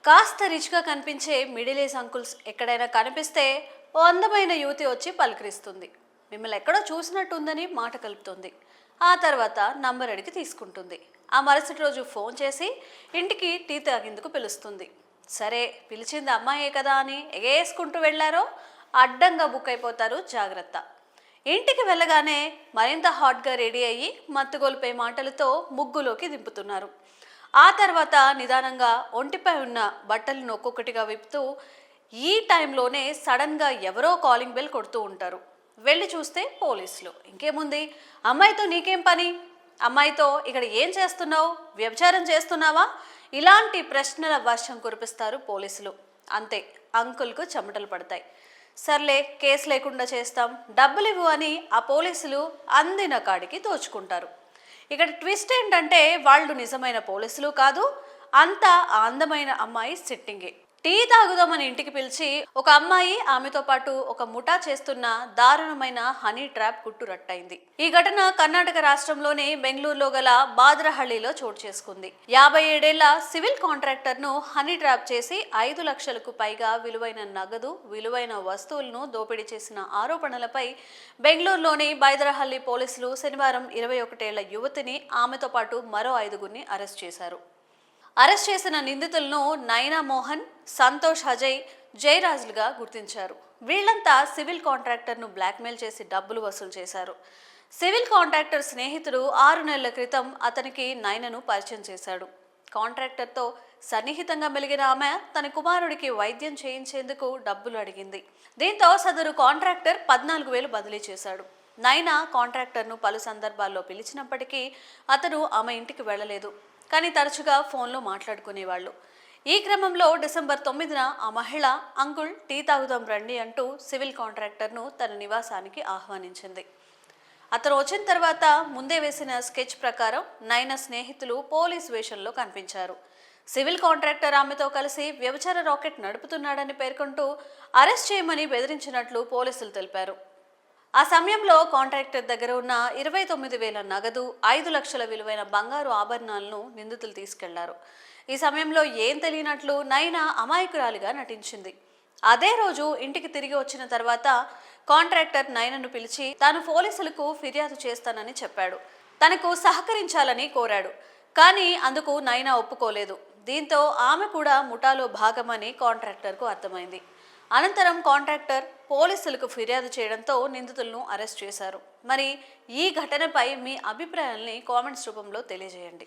కాస్త రిచ్గా కనిపించే మిడిల్ ఏజ్ అంకుల్స్ ఎక్కడైనా కనిపిస్తే ఓ అందమైన యువతి వచ్చి పలకరిస్తుంది. మిమ్మల్ని ఎక్కడో చూసినట్టుందని మాట కలుపుతుంది. ఆ తర్వాత నంబర్ అడిగి తీసుకుంటుంది. ఆ మరుసటి రోజు ఫోన్ చేసి ఇంటికి టీ తాగేందుకు పిలుస్తుంది. సరే, పిలిచింది అమ్మాయే కదా అని ఎగేసుకుంటూ వెళ్ళారో అడ్డంగా బుక్ అయిపోతారు, జాగ్రత్త. ఇంటికి వెళ్ళగానే మరింత హాట్గా రెడీ అయ్యి మత్తుగోల్పే మాటలతో ముగ్గులోకి దింపుతున్నారు. ఆ తర్వాత నిదానంగా ఒంటిపై ఉన్న బట్టలను ఒక్కొక్కటిగా విప్పుతూ ఈ టైంలోనే సడన్గా ఎవరో కాలింగ్ బెల్ కొడుతూ ఉంటారు. వెళ్ళి చూస్తే పోలీసులు. ఇంకేముంది, అమ్మాయితో నీకేం పని, అమ్మాయితో ఇక్కడ ఏం చేస్తున్నావు, వ్యభిచారం చేస్తున్నావా, ఇలాంటి ప్రశ్నల వర్షం కురిపిస్తారు పోలీసులు. అంతే, అంకుల్కు చెమటలు పడతాయి. సర్లే, కేసు లేకుండా చేస్తాం, డబ్బులు ఇవ్వు అని ఆ పోలీసులు అందిన కాడికి దోచుకుంటారు. ఇక్కడ ట్విస్ట్ ఏంటంటే వాళ్ళు నిజమైన పోలీసులు కాదు, అంతా ఆ అందమైన అమ్మాయి సిట్టింగే. టీ తాగుదామని ఇంటికి పిలిచి ఒక అమ్మాయి ఆమెతో పాటు ఒక ముఠా చేస్తున్న దారుణమైన హనీ ట్రాప్ గుట్టు రట్టయింది. ఈ ఘటన కర్ణాటక రాష్ట్రంలోని బెంగళూరులో గల బాద్రహళ్లిలో చోటు చేసుకుంది. 57 ఏళ్ల సివిల్ కాంట్రాక్టర్ ను హనీ ట్రాప్ చేసి 5 లక్షలకు పైగా విలువైన నగదు, విలువైన వస్తువులను దోపిడీ చేసిన ఆరోపణలపై బెంగళూరులోని బాద్రహళ్లి పోలీసులు శనివారం 21 ఏళ్ల యువతిని, ఆమెతో పాటు మరో 5గురిని అరెస్ట్ చేశారు. అరెస్ట్ చేసిన నిందితులను నైనా మోహన్, సంతోష్ అజయ్, జయరాజులుగా గుర్తించారు. వీళ్లంతా సివిల్ కాంట్రాక్టర్ను బ్లాక్మెయిల్ చేసి డబ్బులు వసూలు చేశారు. సివిల్ కాంట్రాక్టర్ స్నేహితుడు 6 నెలల క్రితం అతనికి నైనను పరిచయం చేశాడు. కాంట్రాక్టర్తో సన్నిహితంగా మెలిగిన ఆమె తన కుమారుడికి వైద్యం చేయించేందుకు డబ్బులు అడిగింది. దీంతో సదరు కాంట్రాక్టర్ 14,000 బదిలీ చేశాడు. నైనా కాంట్రాక్టర్ను పలు సందర్భాల్లో పిలిచినప్పటికీ అతను ఆమె ఇంటికి వెళ్లలేదు. కానీ తరచుగా ఫోన్లో మాట్లాడుకునేవాళ్ళు. ఈ క్రమంలో డిసెంబర్ 9న ఆ మహిళ అంకుల్ టీ తాగుదాం రండి అంటూ సివిల్ కాంట్రాక్టర్ను తన నివాసానికి ఆహ్వానించింది. అతను వచ్చిన తర్వాత ముందే వేసిన స్కెచ్ ప్రకారం నైనా స్నేహితులు పోలీస్ వేషంలో కనిపించారు. సివిల్ కాంట్రాక్టర్ ఆమెతో కలిసి వ్యభిచార రాకెట్ నడుపుతున్నాడని పేర్కొంటూ అరెస్ట్ చేయమని బెదిరించినట్లు పోలీసులు తెలిపారు. ఆ సమయంలో కాంట్రాక్టర్ దగ్గర ఉన్న 29,000 నగదు, 5 లక్షల విలువైన బంగారు ఆభరణాలను నిందితులు తీసుకెళ్లారు. ఈ సమయంలో ఏం తెలియనట్లు నైనా అమాయకురాలిగా నటించింది. అదే రోజు ఇంటికి తిరిగి వచ్చిన తర్వాత కాంట్రాక్టర్ నైనాను పిలిచి తాను పోలీసులకు ఫిర్యాదు చేస్తానని చెప్పాడు. తనకు సహకరించాలని కోరాడు. కానీ అందుకు నైనా ఒప్పుకోలేదు. దీంతో ఆమె కూడా ముఠాలో భాగమని కాంట్రాక్టర్కు అర్థమైంది. అనంతరం కాంట్రాక్టర్ పోలీసులకు ఫిర్యాదు చేయడంతో నిందితులను అరెస్ట్ చేశారు. మరి ఈ ఘటనపై మీ అభిప్రాయాల్ని కామెంట్స్ రూపంలో తెలియజేయండి.